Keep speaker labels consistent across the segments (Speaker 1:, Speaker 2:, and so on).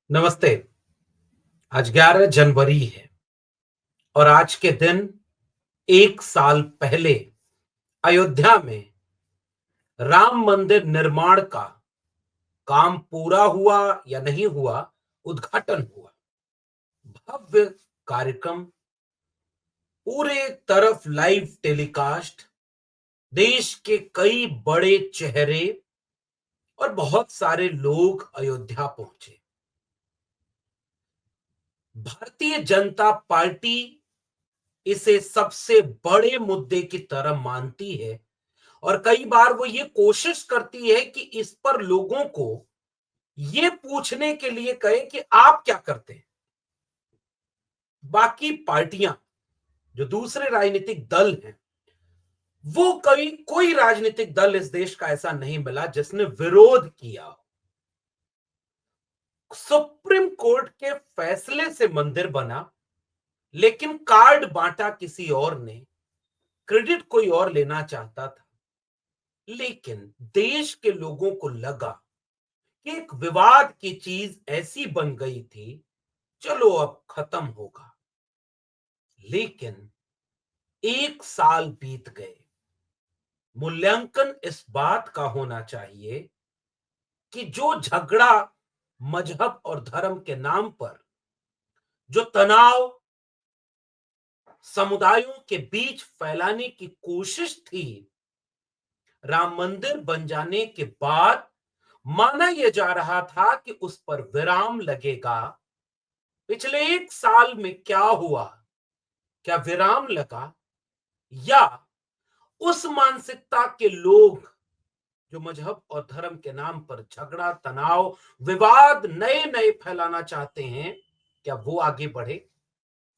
Speaker 1: नमस्ते। आज 11 जनवरी है और आज के दिन 1 साल पहले अयोध्या में राम मंदिर निर्माण का काम पूरा हुआ या नहीं हुआ, उद्घाटन हुआ। भव्य कार्यक्रम, पूरे तरफ लाइव टेलीकास्ट, देश के कई बड़े चेहरे और बहुत सारे लोग अयोध्या पहुंचे। भारतीय जनता पार्टी इसे सबसे बड़े मुद्दे की तरह मानती है और कई बार वो ये कोशिश करती है कि इस पर लोगों को ये पूछने के लिए कहे कि आप क्या करते हैं। बाकी पार्टियां, जो दूसरे राजनीतिक दल हैं, वो कोई राजनीतिक दल इस देश का ऐसा नहीं मिला जिसने विरोध किया। सुप्रीम कोर्ट के फैसले से मंदिर बना, लेकिन कार्ड बांटा किसी और ने, क्रेडिट कोई और लेना चाहता था। लेकिन देश के लोगों को लगा कि एक विवाद की चीज ऐसी बन गई थी, चलो अब खत्म होगा। लेकिन 1 साल बीत गए। मूल्यांकन इस बात का होना चाहिए कि जो झगड़ा मजहब और धर्म के नाम पर, जो तनाव समुदायों के बीच फैलाने की कोशिश थी, राम मंदिर बन जाने के बाद माना यह जा रहा था कि उस पर विराम लगेगा। पिछले 1 साल में क्या हुआ? क्या विराम लगा, या उस मानसिकता के लोग जो मजहब और धर्म के नाम पर झगड़ा, तनाव, विवाद नए नए फैलाना चाहते हैं, क्या वो आगे बढ़े?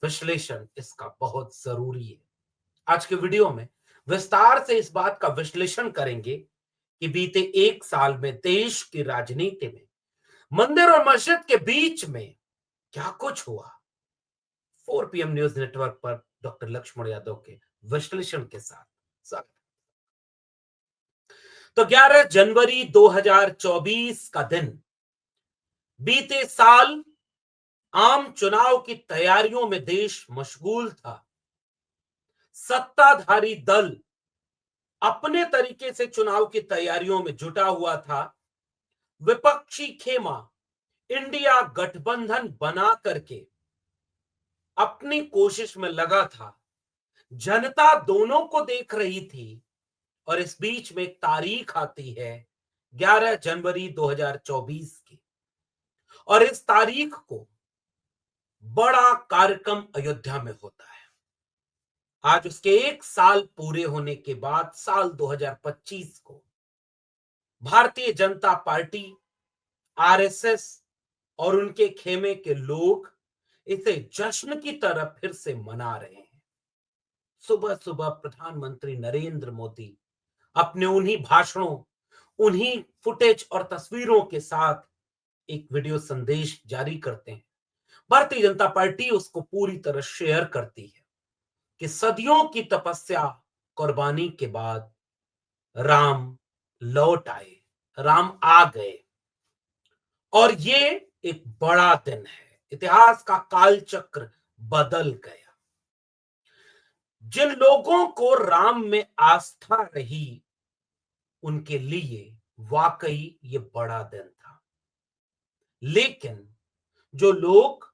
Speaker 1: विश्लेषण इसका बहुत जरूरी है। आज के वीडियो में विस्तार से इस बात का विश्लेषण करेंगे कि बीते 1 साल में देश की राजनीति में मंदिर और मस्जिद के बीच में क्या कुछ हुआ। 4 PM न्यूज नेटवर्क पर डॉक्टर लक्ष्मण यादव के विश्लेषण के साथ स्वागत। तो 11 जनवरी 2024 का दिन, बीते साल आम चुनाव की तैयारियों में देश मशगूल था। सत्ताधारी दल अपने तरीके से चुनाव की तैयारियों में जुटा हुआ था। विपक्षी खेमा इंडिया गठबंधन बना करके अपनी कोशिश में लगा था। जनता दोनों को देख रही थी और इस बीच में एक तारीख आती है, 11 जनवरी 2024 की, और इस तारीख को बड़ा कार्यक्रम अयोध्या में होता है। आज उसके 1 साल पूरे होने के बाद साल 2025 को भारतीय जनता पार्टी, आरएसएस और उनके खेमे के लोग इसे जश्न की तरह फिर से मना रहे हैं। सुबह सुबह प्रधानमंत्री नरेंद्र मोदी अपने उन्हीं भाषणों, उन्हीं फुटेज और तस्वीरों के साथ एक वीडियो संदेश जारी करते हैं। भारतीय जनता पार्टी उसको पूरी तरह शेयर करती है कि सदियों की तपस्या, कुर्बानी के बाद राम लौट आए, राम आ गए। और ये एक बड़ा दिन है, इतिहास का काल चक्र बदल गया। जिन लोगों को राम में आस्था रही, उनके लिए वाकई ये बड़ा दिन था। लेकिन जो लोग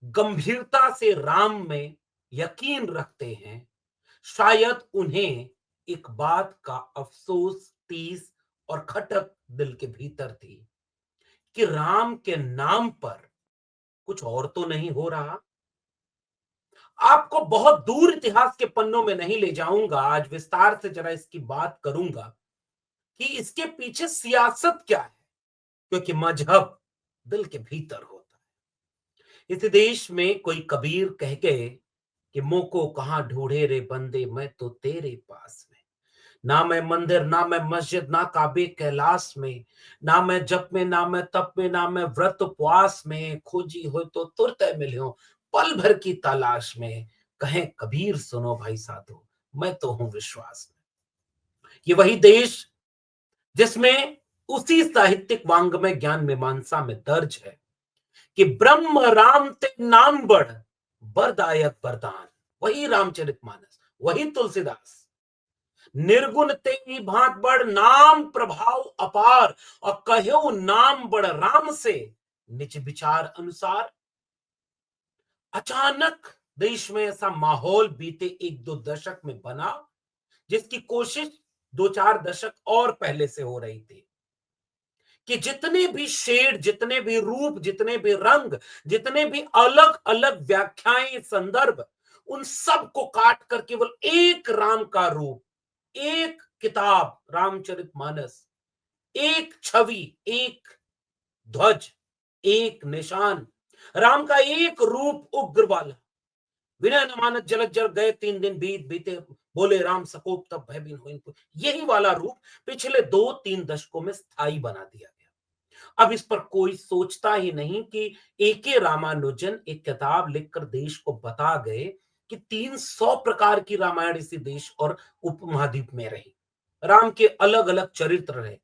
Speaker 1: गंभीरता से राम में यकीन रखते हैं, शायद उन्हें एक बात का अफसोस, टीस और खटक दिल के भीतर थी कि राम के नाम पर कुछ और तो नहीं हो रहा। आपको बहुत दूर इतिहास के पन्नों में नहीं ले जाऊंगा, आज विस्तार से जरा इसकी बात करूंगा कि इसके पीछे सियासत क्या है, क्योंकि मजहब दिल के भीतर होता है। इस देश में कोई कबीर कह गए कि मुंह को कहां ढूंढे रे बंदे, मैं तो तेरे पास में। ना मैं मंदिर, ना मैं मस्जिद, ना काबे कैलाश में, ना मैं जप में, ना मैं तप में, ना मैं व्रत उपवास में, खोजी हो तो तुरत मिलियो पल भर की तलाश में। कहें कबीर सुनो भाई साधो, मैं तो हूं विश्वास में। ये वही देश जिसमें उसी साहित्यिक वांग्मय ज्ञान मीमांसा में दर्ज है कि ब्रह्म राम ते नाम बढ़ बरदायक वरदान, वही रामचरितमानस, वही तुलसीदास। निर्गुण ते ही भांत बढ़ नाम प्रभाव अपार, और कहो नाम बढ़ राम से निज विचार अनुसार। अचानक देश में ऐसा माहौल बीते एक दो दशक में बना, जिसकी कोशिश दो चार दशक और पहले से हो रही थी, कि जितने भी शेड, जितने भी रूप, जितने भी रंग, जितने भी अलग अलग व्याख्याएं, संदर्भ, उन सब को काट कर केवल एक राम का रूप, एक किताब रामचरितमानस, एक छवि, एक ध्वज, एक निशान, राम का एक रूप उग्र वाला, विनय न मानत जलद जल गए 3 दिन बीत बीते, बोले राम सकोप तब भयभीन हो इनको, यही वाला रूप पिछले 2-3 दशकों में स्थायी बना दिया गया। अब इस पर कोई सोचता ही नहीं कि ए.के. रामानुजन एक किताब लिखकर देश को बता गए कि 300 प्रकार की रामायण इसी देश और उपमहाद्वीप में रही, राम के अलग अलग चरित्र रहे,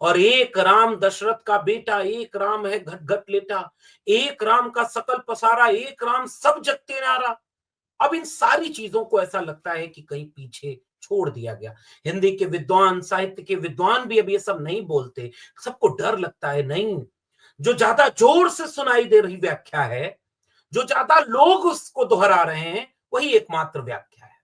Speaker 1: और एक राम दशरथ का बेटा, एक राम है घट घट लेटा, एक राम का सकल पसारा, एक राम सब जगते नारा। अब इन सारी चीजों को ऐसा लगता है कि कहीं पीछे छोड़ दिया गया। हिंदी के विद्वान, साहित्य के विद्वान भी अब ये सब नहीं बोलते, सबको डर लगता है। नहीं, जो ज्यादा जोर से सुनाई दे रही व्याख्या है, जो ज्यादा लोग उसको दोहरा रहे हैं, वही एकमात्र व्याख्या है।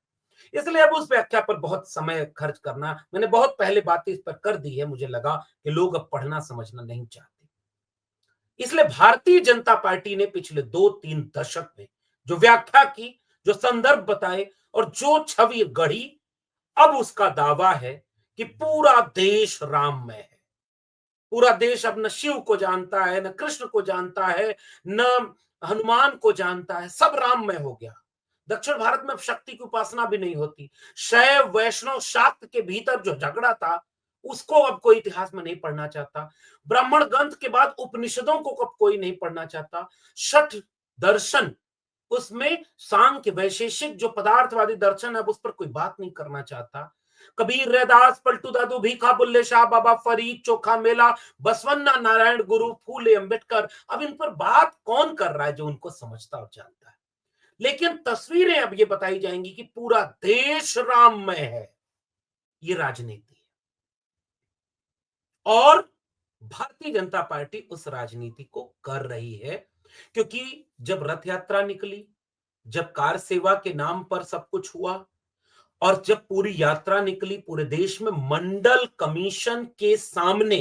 Speaker 1: इसलिए अब उस व्याख्या पर बहुत समय खर्च करना, मैंने बहुत पहले बातें इस पर कर दी है, मुझे लगा कि लोग अब पढ़ना समझना नहीं चाहते। इसलिए भारतीय जनता पार्टी ने पिछले 2-3 दशक में जो व्याख्या की, जो संदर्भ बताए और जो छवि गढ़ी, अब उसका दावा है कि पूरा देश राममय है। पूरा देश अब न शिव को जानता है, न कृष्ण को जानता है, न हनुमान को जानता है, सब राममय हो गया। दक्षिण भारत में अब शक्ति की उपासना भी नहीं होती। शैव, वैष्णव, शाक्त के भीतर जो झगड़ा था, उसको अब कोई इतिहास में नहीं पढ़ना चाहता। ब्राह्मण ग्रंथ के बाद उपनिषदों को अब कोई नहीं पढ़ना चाहता। छठ दर्शन, उसमें सांख्य, वैशेषिक जो पदार्थवादी दर्शन है, अब उस पर कोई बात नहीं करना चाहता। कबीर, रैदास, पलटू दादू, भीखा, बुल्ले शाह, बाबा फरीद, चोखा मेला, बसवन्ना, नारायण गुरु, फूले, अंबेडकर, अब इन पर बात कौन कर रहा है जो उनको समझता और जानता है। लेकिन तस्वीरें अब ये बताई जाएंगी कि पूरा देश राममय है। ये राजनीति है, और भारतीय जनता पार्टी उस राजनीति को कर रही है। क्योंकि जब रथ यात्रा निकली, जब कार सेवा के नाम पर सब कुछ हुआ, और जब पूरी यात्रा निकली, पूरे देश में मंडल कमीशन के सामने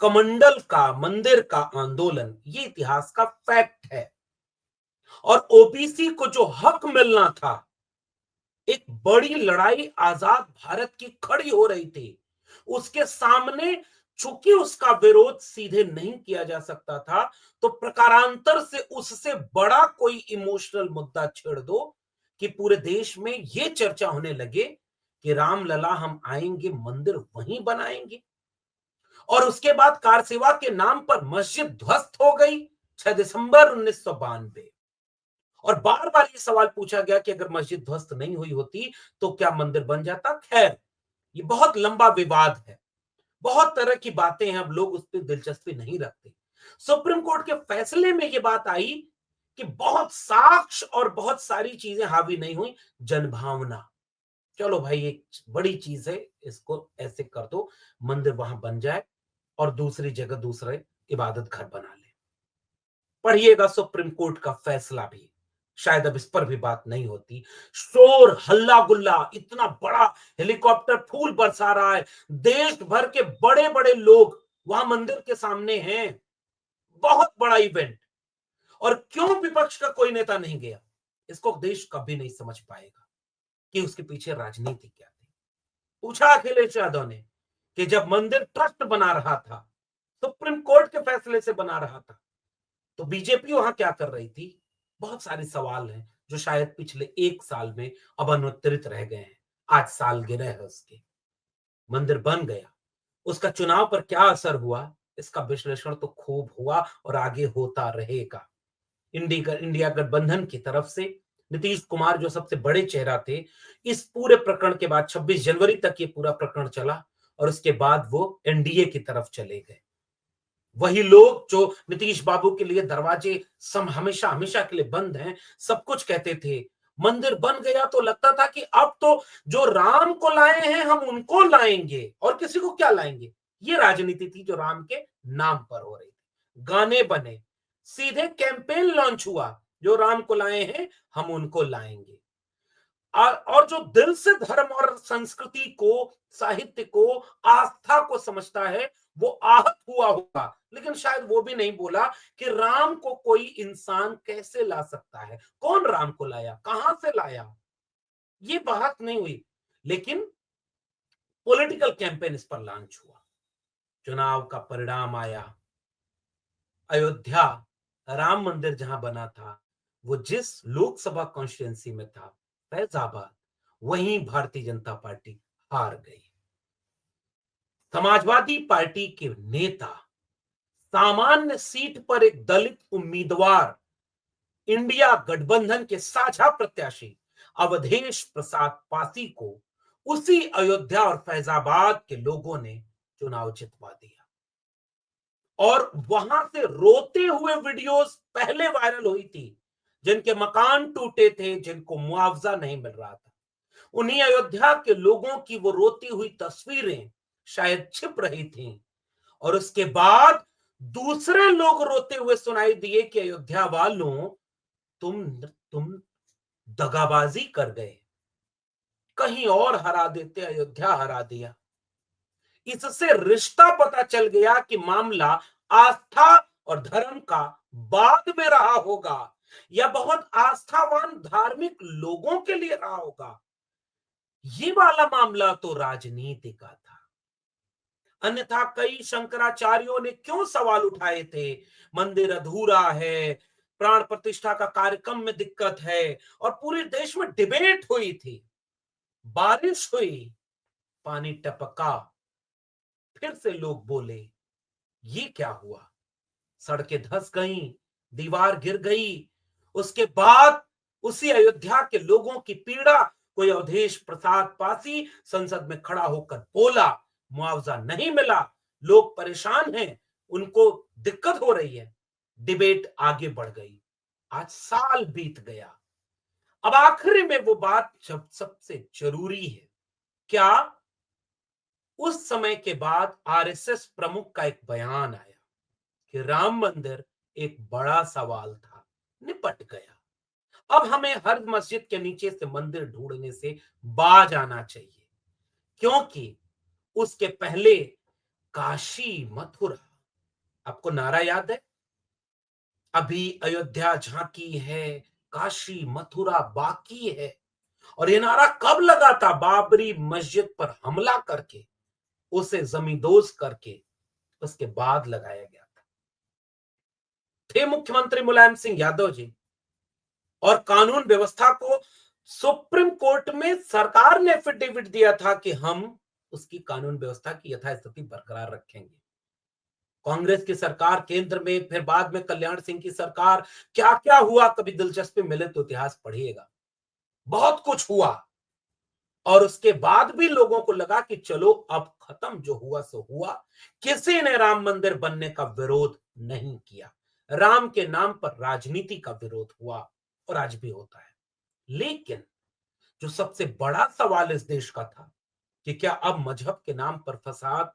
Speaker 1: कमंडल का, मंदिर का आंदोलन, ये इतिहास का फैक्ट है। और ओबीसी को जो हक मिलना था, एक बड़ी लड़ाई आजाद भारत की खड़ी हो रही थी, उसके सामने चूंकि उसका विरोध सीधे नहीं किया जा सकता था, तो प्रकारांतर से उससे बड़ा कोई इमोशनल मुद्दा छेड़ दो कि पूरे देश में यह चर्चा होने लगे कि रामलला हम आएंगे, मंदिर वहीं बनाएंगे। और उसके बाद कार सेवा के नाम पर मस्जिद ध्वस्त हो गई 6 दिसंबर 1992। और बार बार ये सवाल पूछा गया कि अगर मस्जिद ध्वस्त नहीं हुई होती तो क्या मंदिर बन जाता। खैर, ये बहुत लंबा विवाद है, बहुत तरह की बातें हैं, अब लोग उस पर दिलचस्पी नहीं रखते। सुप्रीम कोर्ट के फैसले में यह बात आई कि बहुत साक्ष्य और बहुत सारी चीजें हावी नहीं हुई, जनभावना। चलो भाई, एक बड़ी चीज है, इसको ऐसे कर दो, मंदिर वहां बन जाए और दूसरी जगह दूसरे इबादत घर बना ले। पढ़िएगा सुप्रीम कोर्ट का फैसला भी, शायद अब इस पर भी बात नहीं होती। शोर, हल्ला गुल्ला, इतना बड़ा हेलीकॉप्टर फूल बरसा रहा है, देश भर के बड़े बड़े लोग वहां मंदिर के सामने हैं, बहुत बड़ा इवेंट, और क्यों विपक्ष का कोई नेता नहीं गया, इसको देश कभी नहीं समझ पाएगा कि उसके पीछे राजनीति क्या थी। पूछा अखिलेश यादव ने कि जब मंदिर ट्रस्ट बना रहा था, सुप्रीम कोर्ट के फैसले से बना रहा था, तो बीजेपी वहां क्या कर रही थी। बहुत सारे सवाल हैं जो शायद पिछले 1 साल में अब अनुत्तरित रह गए हैं। आज सालगिरह है उसके, मंदिर बन गया, उसका चुनाव पर क्या असर हुआ, इसका विश्लेषण तो खूब हुआ और आगे होता रहेगा। इंडिया गठबंधन की तरफ से नीतीश कुमार जो सबसे बड़े चेहरा थे, इस पूरे प्रकरण के बाद 26 जनवरी तक ये पूरा प्रकरण चला, और उसके बाद वो एनडीए की तरफ चले गए। वही लोग जो नीतीश बाबू के लिए दरवाजे सम हमेशा हमेशा के लिए बंद हैं, सब कुछ कहते थे। मंदिर बन गया तो लगता था कि अब तो जो राम को लाए हैं हम उनको लाएंगे, और किसी को क्या लाएंगे। ये राजनीति थी जो राम के नाम पर हो रही थी। गाने बने, सीधे कैंपेन लॉन्च हुआ, जो राम को लाए हैं हम उनको लाएंगे। और जो दिल से धर्म और संस्कृति को, साहित्य को, आस्था को समझता है, वो आहत हुआ होगा। लेकिन शायद वो भी नहीं बोला कि राम को कोई इंसान कैसे ला सकता है, कौन राम को लाया, कहां से लाया, ये बात नहीं हुई। लेकिन पॉलिटिकल कैंपेन इस पर लॉन्च हुआ। चुनाव का परिणाम आया। अयोध्या, राम मंदिर जहां बना था, वो जिस लोकसभा कॉन्स्टिट्यूंसी में था, फैजाबाद, वहीं भारतीय जनता पार्टी हार गई। समाजवादी पार्टी के नेता, सामान्य सीट पर एक दलित उम्मीदवार, इंडिया गठबंधन के साझा प्रत्याशी अवधेश प्रसाद पासी को उसी अयोध्या और फैजाबाद के लोगों ने चुनाव जितवा दिया। और वहां से रोते हुए वीडियोस पहले वायरल हुई थी, जिनके मकान टूटे थे, जिनको मुआवजा नहीं मिल रहा था, उन्हीं अयोध्या के लोगों की वो रोती हुई तस्वीरें शायद छिप रही थीं। और उसके बाद दूसरे लोग रोते हुए सुनाई दिए कि अयोध्या वालों, तुम दगाबाजी कर गए, कहीं और हरा देते, अयोध्या हरा दिया। इससे रिश्ता पता चल गया कि मामला आस्था और धर्म का बाद में रहा होगा, या बहुत आस्थावान धार्मिक लोगों के लिए रहा होगा। ये वाला मामला तो राजनीति का था। अन्यथा कई शंकराचार्यों ने क्यों सवाल उठाए थे, मंदिर अधूरा है, प्राण प्रतिष्ठा का कार्यक्रम में दिक्कत है, और पूरे देश में डिबेट हुई थी। बारिश हुई, पानी टपका, फिर से लोग बोले, ये क्या हुआ, सड़कें धंस गईं, दीवार गिर गई। उसके बाद उसी अयोध्या के लोगों की पीड़ा, कोई अवधेश प्रसाद पासी संसद में खड़ा होकर बोला, मुआवजा नहीं मिला, लोग परेशान हैं, उनको दिक्कत हो रही है। डिबेट आगे बढ़ गई। आज साल बीत गया। अब आखिरी में वो बात जब सबसे जरूरी है, क्या उस समय के बाद आरएसएस प्रमुख का एक बयान आया कि राम मंदिर एक बड़ा सवाल था, निपट गया, अब हमें हर मस्जिद के नीचे से मंदिर ढूंढने से बाज आना चाहिए। क्योंकि उसके पहले काशी मथुरा, आपको नारा याद है, अभी अयोध्या झांकी है, काशी मथुरा बाकी है। और ये नारा कब लगा था? बाबरी मस्जिद पर हमला करके, उसे जमींदोज करके, उसके बाद लगाया गया था। थे मुख्यमंत्री मुलायम सिंह यादव जी, और कानून व्यवस्था को सुप्रीम कोर्ट में सरकार ने एफिडेविट दिया था कि हम उसकी कानून व्यवस्था की यथास्थिति बरकरार रखेंगे। कांग्रेस की सरकार केंद्र में, फिर बाद में कल्याण सिंह की सरकार, क्या क्या हुआ, कभी दिलचस्पी मिले तो इतिहास पढ़िएगा। बहुत कुछ हुआ, और उसके बाद भी लोगों को लगा कि चलो अब खत्म, जो हुआ सो हुआ। किसी ने राम मंदिर बनने का विरोध नहीं किया। राम के नाम पर राजनीति का विरोध हुआ, और आज भी होता है। लेकिन जो सबसे बड़ा सवाल इस देश का था कि क्या अब मजहब के नाम पर फसाद,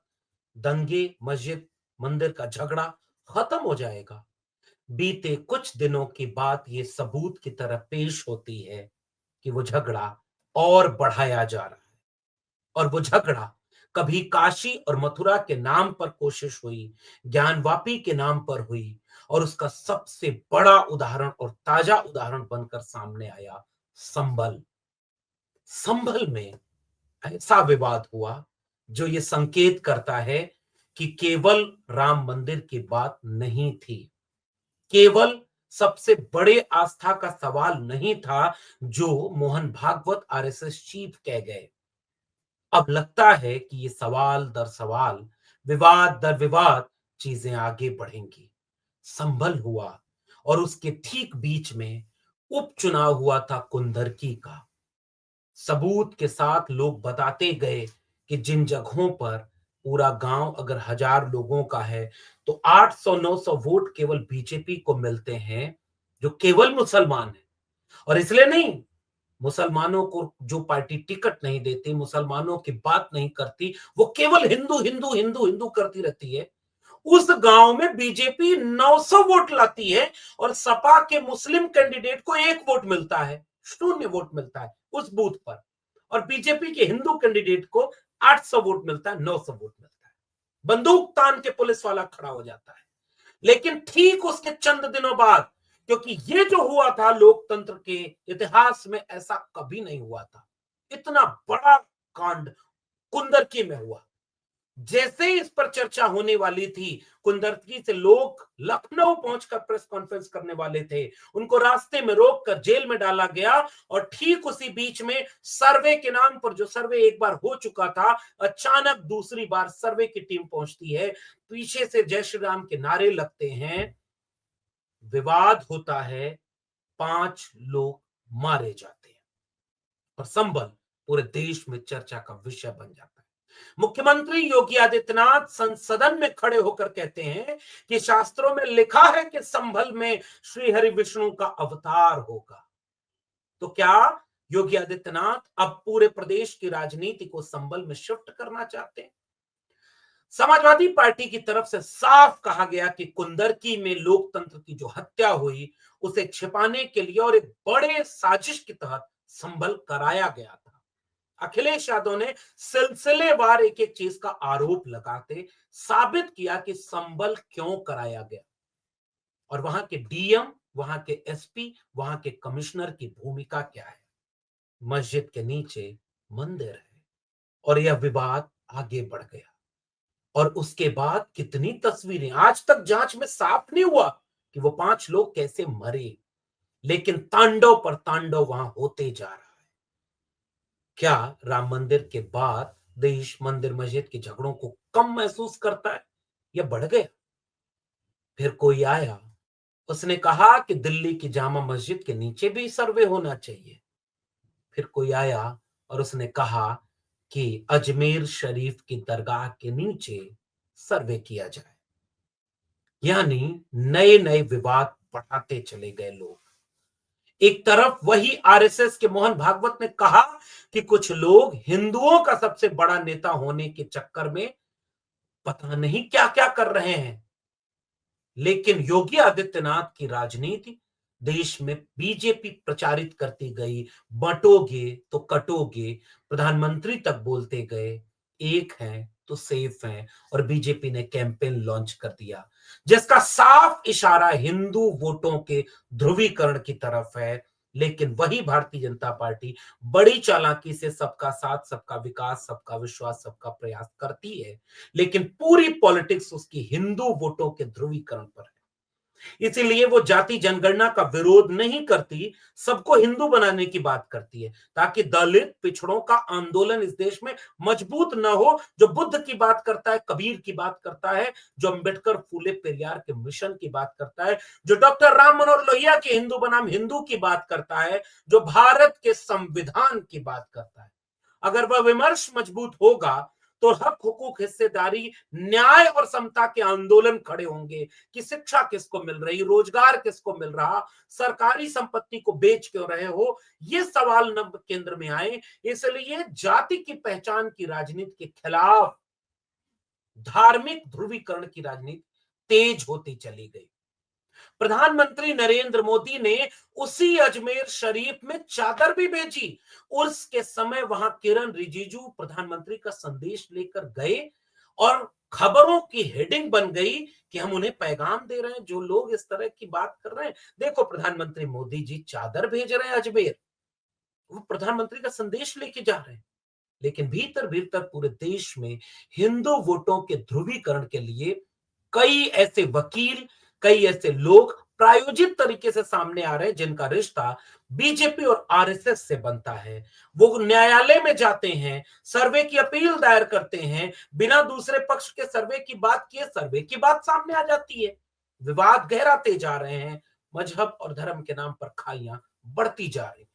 Speaker 1: दंगे, मस्जिद मंदिर का झगड़ा खत्म हो जाएगा। बीते कुछ दिनों की बात ये सबूत की तरह पेश होती है कि वो झगड़ा और बढ़ाया जा रहा है। और वो झगड़ा कभी काशी और मथुरा के नाम पर कोशिश हुई, ज्ञानवापी के नाम पर हुई, और उसका सबसे बड़ा उदाहरण और ताजा उदाहरण बनकर सामने आया संभल। संभल में ऐसा विवाद हुआ जो ये संकेत करता है कि केवल राम मंदिर की बात नहीं थी, केवल सबसे बड़े आस्था का सवाल नहीं था जो मोहन भागवत आरएसएस चीफ कह गए। अब लगता है कि ये सवाल दर सवाल, विवाद दर विवाद, चीजें आगे बढ़ेंगी। संभल हुआ, और उसके ठीक बीच में उपचुनाव हुआ था कुंदरकी का। सबूत के साथ लोग बताते गए कि जिन जगहों पर पूरा गांव अगर 1000 लोगों का है तो 800-900 वोट केवल बीजेपी को मिलते हैं, जो केवल मुसलमान है। और इसलिए नहीं, मुसलमानों को जो पार्टी टिकट नहीं देती, मुसलमानों की बात नहीं करती, वो केवल हिंदू हिंदू हिंदू हिंदू करती रहती है, उस गांव में बीजेपी 900 वोट लाती है और सपा के मुस्लिम कैंडिडेट को 1 वोट मिलता है, 0 वोट मिलता है उस बूथ पर। और बीजेपी के हिंदू कैंडिडेट को 800 वोट मिलता है, 900 वोट मिलता है। बंदूक तान के पुलिस वाला खड़ा हो जाता है। लेकिन ठीक उसके चंद दिनों बाद, क्योंकि ये जो हुआ था लोकतंत्र के इतिहास में ऐसा कभी नहीं हुआ था, इतना बड़ा कांड कुंदरकी में हुआ। जैसे ही इस पर चर्चा होने वाली थी, कुंदरकी से लोग लखनऊ पहुंचकर प्रेस कॉन्फ्रेंस करने वाले थे, उनको रास्ते में रोककर जेल में डाला गया। और ठीक उसी बीच में सर्वे के नाम पर, जो सर्वे एक बार हो चुका था, अचानक दूसरी बार सर्वे की टीम पहुंचती है, पीछे से जय श्री राम के नारे लगते हैं, विवाद होता है, 5 लोग मारे जाते हैं और संभल पूरे देश में चर्चा का विषय बन जाता है। मुख्यमंत्री योगी आदित्यनाथ संसदन में खड़े होकर कहते हैं कि शास्त्रों में लिखा है कि संभल में श्री हरि विष्णु का अवतार होगा। तो क्या योगी आदित्यनाथ अब पूरे प्रदेश की राजनीति को संभल में शिफ्ट करना चाहते हैं? समाजवादी पार्टी की तरफ से साफ कहा गया कि कुंदरकी में लोकतंत्र की जो हत्या हुई, उसे छिपाने के लिए और एक बड़े साजिश के तहत संभल कराया गया था। अखिलेश यादव ने सिलसिलेवार एक एक चीज का आरोप लगाते साबित किया कि संभल क्यों कराया गया और वहां के डीएम, वहां के एसपी, वहां के कमिश्नर की भूमिका क्या है। मस्जिद के नीचे मंदिर है और यह विवाद आगे बढ़ गया। और उसके बाद कितनी तस्वीरें, आज तक जांच में साफ नहीं हुआ कि वो 5 लोग कैसे मरे, लेकिन तांडव पर तांडव वहां होते जा रहा है। क्या राम मंदिर के बाद देश मंदिर मस्जिद के झगड़ों को कम महसूस करता है या बढ़ गया? फिर कोई आया, उसने कहा कि दिल्ली की जामा मस्जिद के नीचे भी सर्वे होना चाहिए। फिर कोई आया और उसने कहा कि अजमेर शरीफ की दरगाह के नीचे सर्वे किया जाए। यानी नए नए विवाद बढ़ाते चले गए लोग। एक तरफ वही आरएसएस के मोहन भागवत ने कहा कि कुछ लोग हिंदुओं का सबसे बड़ा नेता होने के चक्कर में पता नहीं क्या क्या कर रहे हैं। लेकिन योगी आदित्यनाथ की राजनीति देश में बीजेपी प्रचारित करती गई, बंटोगे तो कटोगे, प्रधानमंत्री तक बोलते गए, एक है तो सेफ है। और बीजेपी ने कैंपेन लॉन्च कर दिया जिसका साफ इशारा हिंदू वोटों के ध्रुवीकरण की तरफ है। लेकिन वही भारतीय जनता पार्टी बड़ी चालाकी से सबका साथ, सबका विकास, सबका विश्वास, सबका प्रयास करती है, लेकिन पूरी पॉलिटिक्स उसकी हिंदू वोटों के ध्रुवीकरण पर है। इसीलिए वो जाति जनगणना का विरोध नहीं करती, सबको हिंदू बनाने की बात करती है, ताकि दलित पिछड़ों का आंदोलन इस देश में मजबूत न हो। जो बुद्ध की बात करता है, कबीर की बात करता है, जो अंबेडकर फूले पेरियार के मिशन की बात करता है, जो डॉक्टर राम मनोहर लोहिया के हिंदू बनाम हिंदू की बात करता है, जो भारत के संविधान की बात करता है, अगर वह विमर्श मजबूत होगा तो हक, हुकूक, हिस्सेदारी, न्याय और समता के आंदोलन खड़े होंगे कि शिक्षा किसको मिल रही, रोजगार किसको मिल रहा, सरकारी संपत्ति को बेच क्यों रहे हो, ये सवाल नव केंद्र में आए। इसलिए जाति की पहचान की राजनीति के खिलाफ धार्मिक ध्रुवीकरण की राजनीति तेज होती चली गई। प्रधानमंत्री नरेंद्र मोदी ने उसी अजमेर शरीफ में चादर भी भेजी। उर्स के समय वहां किरण रिजिजू प्रधानमंत्री का संदेश लेकर गए और खबरों की हेडिंग बन गई कि हम उन्हें पैगाम दे रहे हैं जो लोग इस तरह की बात कर रहे हैं। देखो, प्रधानमंत्री मोदी जी चादर भेज रहे हैं अजमेर, वो प्रधानमंत्री का संदेश लेके जा रहे हैं। लेकिन भीतर भीतर पूरे देश में हिंदू वोटों के ध्रुवीकरण के लिए कई ऐसे वकील, कई ऐसे लोग प्रायोजित तरीके से सामने आ रहे हैं जिनका रिश्ता बीजेपी और आरएसएस से बनता है। वो न्यायालय में जाते हैं, सर्वे की अपील दायर करते हैं, बिना दूसरे पक्ष के सर्वे की बात किए सर्वे की बात सामने आ जाती है। विवाद गहराते जा रहे हैं, मजहब और धर्म के नाम पर खाइयां बढ़ती जा रही हैं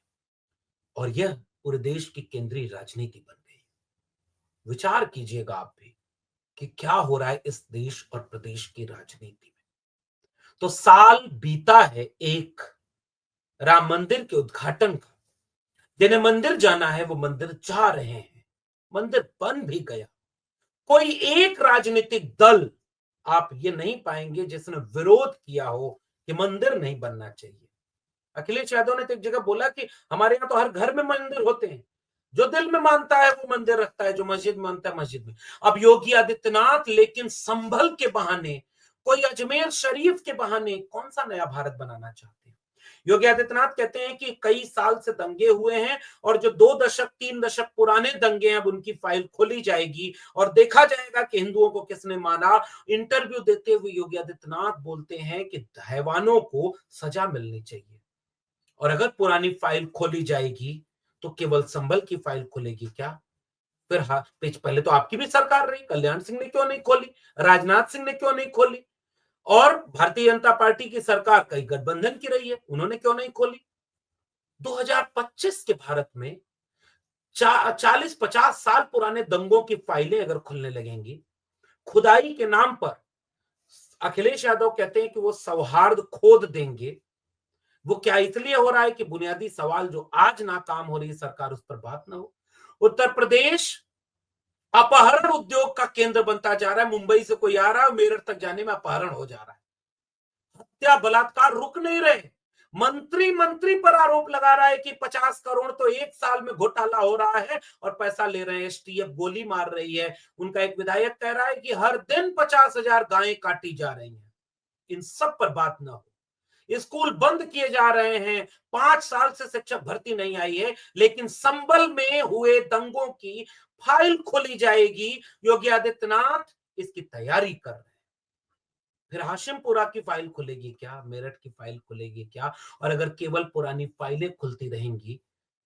Speaker 1: और यह पूरे देश की केंद्रीय राजनीति बन गई। विचार कीजिएगा आप भी, कि क्या हो रहा है इस देश और प्रदेश की राजनीति में। तो साल बीता है एक राम मंदिर के उद्घाटन का। जिन्हें मंदिर जाना है वो मंदिर जा रहे हैं। मंदिर बन भी गया। कोई एक राजनीतिक दल आप ये नहीं पाएंगे जिसने विरोध किया हो कि मंदिर नहीं बनना चाहिए। अखिलेश यादव ने तो एक जगह बोला कि हमारे यहां तो हर घर में मंदिर होते हैं। जो दिल में मानता है वो मंदिर रखता है, जो मस्जिद में मानता है मस्जिद में। अब योगी आदित्यनाथ लेकिन संभल के बहाने, कोई अजमेर शरीफ के बहाने कौन सा नया भारत बनाना चाहते हैं। योगी आदित्यनाथ कहते हैं कि कई साल से दंगे हुए हैं और जो 2 दशक 3 दशक पुराने दंगे हैं अब उनकी फाइल खोली जाएगी और देखा जाएगा कि हिंदुओं को किसने माना। इंटरव्यू देते हुए योगी आदित्यनाथ बोलते हैं कि हैवानों को सजा मिलनी चाहिए और अगर पुरानी फाइल खोली जाएगी तो केवल संभल की फाइल खुलेगी क्या। फिर हाँ, पहले तो आपकी भी सरकार रही, कल्याण सिंह ने क्यों नहीं खोली, राजनाथ सिंह ने क्यों नहीं खोली, और भारतीय जनता पार्टी की सरकार कई गठबंधन की रही है, उन्होंने क्यों नहीं खोली। 2025 के भारत में 40-50 साल पुराने दंगों की फाइलें अगर खुलने लगेंगी, खुदाई के नाम पर अखिलेश यादव कहते हैं कि वो सौहार्द खोद देंगे। वो क्या इसलिए हो रहा है कि बुनियादी सवाल जो आज नाकाम हो रही है सरकार, उस पर बात ना हो। उत्तर प्रदेश अपहरण उद्योग का केंद्र बनता जा रहा है। मुंबई से कोई आ रहा है, मेरठ तक जाने में अपहरण हो जा रहा है। हत्या बलात्कार रुक नहीं रहे। मंत्री मंत्री पर आरोप लगा रहा है कि 50 करोड़ तो एक साल में घोटाला हो रहा है और पैसा ले रहे हैं, एसटीएफ गोली मार रही है। उनका एक विधायक कह रहा है कि हर दिन 50,000 गायें काटी जा रही हैं। इन सब पर बात ना हो। स्कूल बंद किए जा रहे हैं, 5 साल से शिक्षक भर्ती नहीं आई है, लेकिन संभल में हुए दंगों की फाइल खोली जाएगी। योगी आदित्यनाथ इसकी तैयारी कर रहे हैं। फिर हाशिमपुरा की फाइल खुलेगी क्या, मेरठ की फाइल खुलेगी क्या। और अगर केवल पुरानी फाइलें खुलती रहेंगी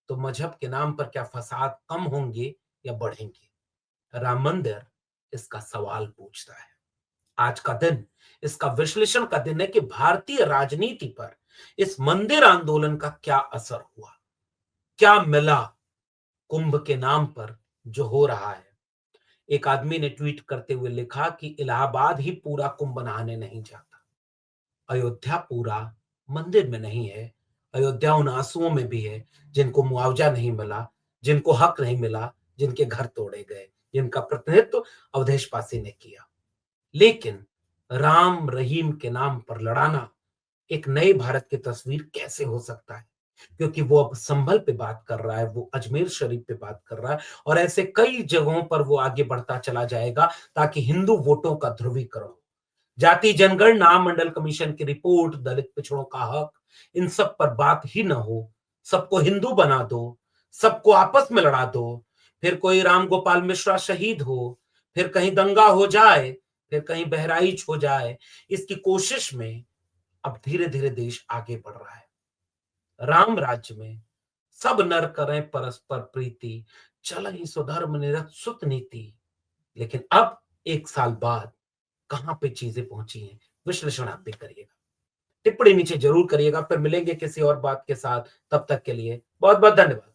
Speaker 1: तो मजहब के नाम पर क्या फसाद कम होंगे या बढ़ेंगे। राम मंदिर इसका सवाल पूछता है। आज का दिन इसका विश्लेषण का दिन है कि भारतीय राजनीति पर इस मंदिर आंदोलन का क्या असर हुआ, क्या मिला कुंभ के नाम पर जो हो रहा है। एक आदमी ने ट्वीट करते हुए लिखा कि इलाहाबाद ही पूरा कुंभ नहाने नहीं जाता, अयोध्या पूरा मंदिर में नहीं है। अयोध्या उन आंसुओं में भी है जिनको मुआवजा नहीं मिला, जिनको हक नहीं मिला, जिनके घर तोड़े गए, जिनका प्रतिनिधित्व अवधेश पासी ने किया। लेकिन राम रहीम के नाम पर लड़ाना एक नए भारत की तस्वीर कैसे हो सकता है, क्योंकि वो अब संभल पे बात कर रहा है, वो अजमेर शरीफ पे बात कर रहा है और ऐसे कई जगहों पर वो आगे बढ़ता चला जाएगा ताकि हिंदू वोटों का ध्रुवीकरण हो। जाति जनगणना मंडल कमीशन की रिपोर्ट, दलित पिछड़ों का हक, इन सब पर बात ही ना हो। सबको हिंदू बना दो, सबको आपस में लड़ा दो, फिर कोई राम गोपाल मिश्रा शहीद हो, फिर कहीं दंगा हो जाए, फिर कहीं बहराइच हो जाए। इसकी कोशिश में अब धीरे धीरे देश आगे बढ़ रहा है। राम राज्य में सब नर करें परस्पर प्रीति, चलहि स्वधर्म निरत सुत नीति। लेकिन अब 1 साल बाद कहां पे चीजें पहुंची हैं, विश्लेषण आप भी करिएगा, टिप्पणी नीचे जरूर करिएगा। फिर मिलेंगे किसी और बात के साथ, तब तक के लिए बहुत बहुत धन्यवाद।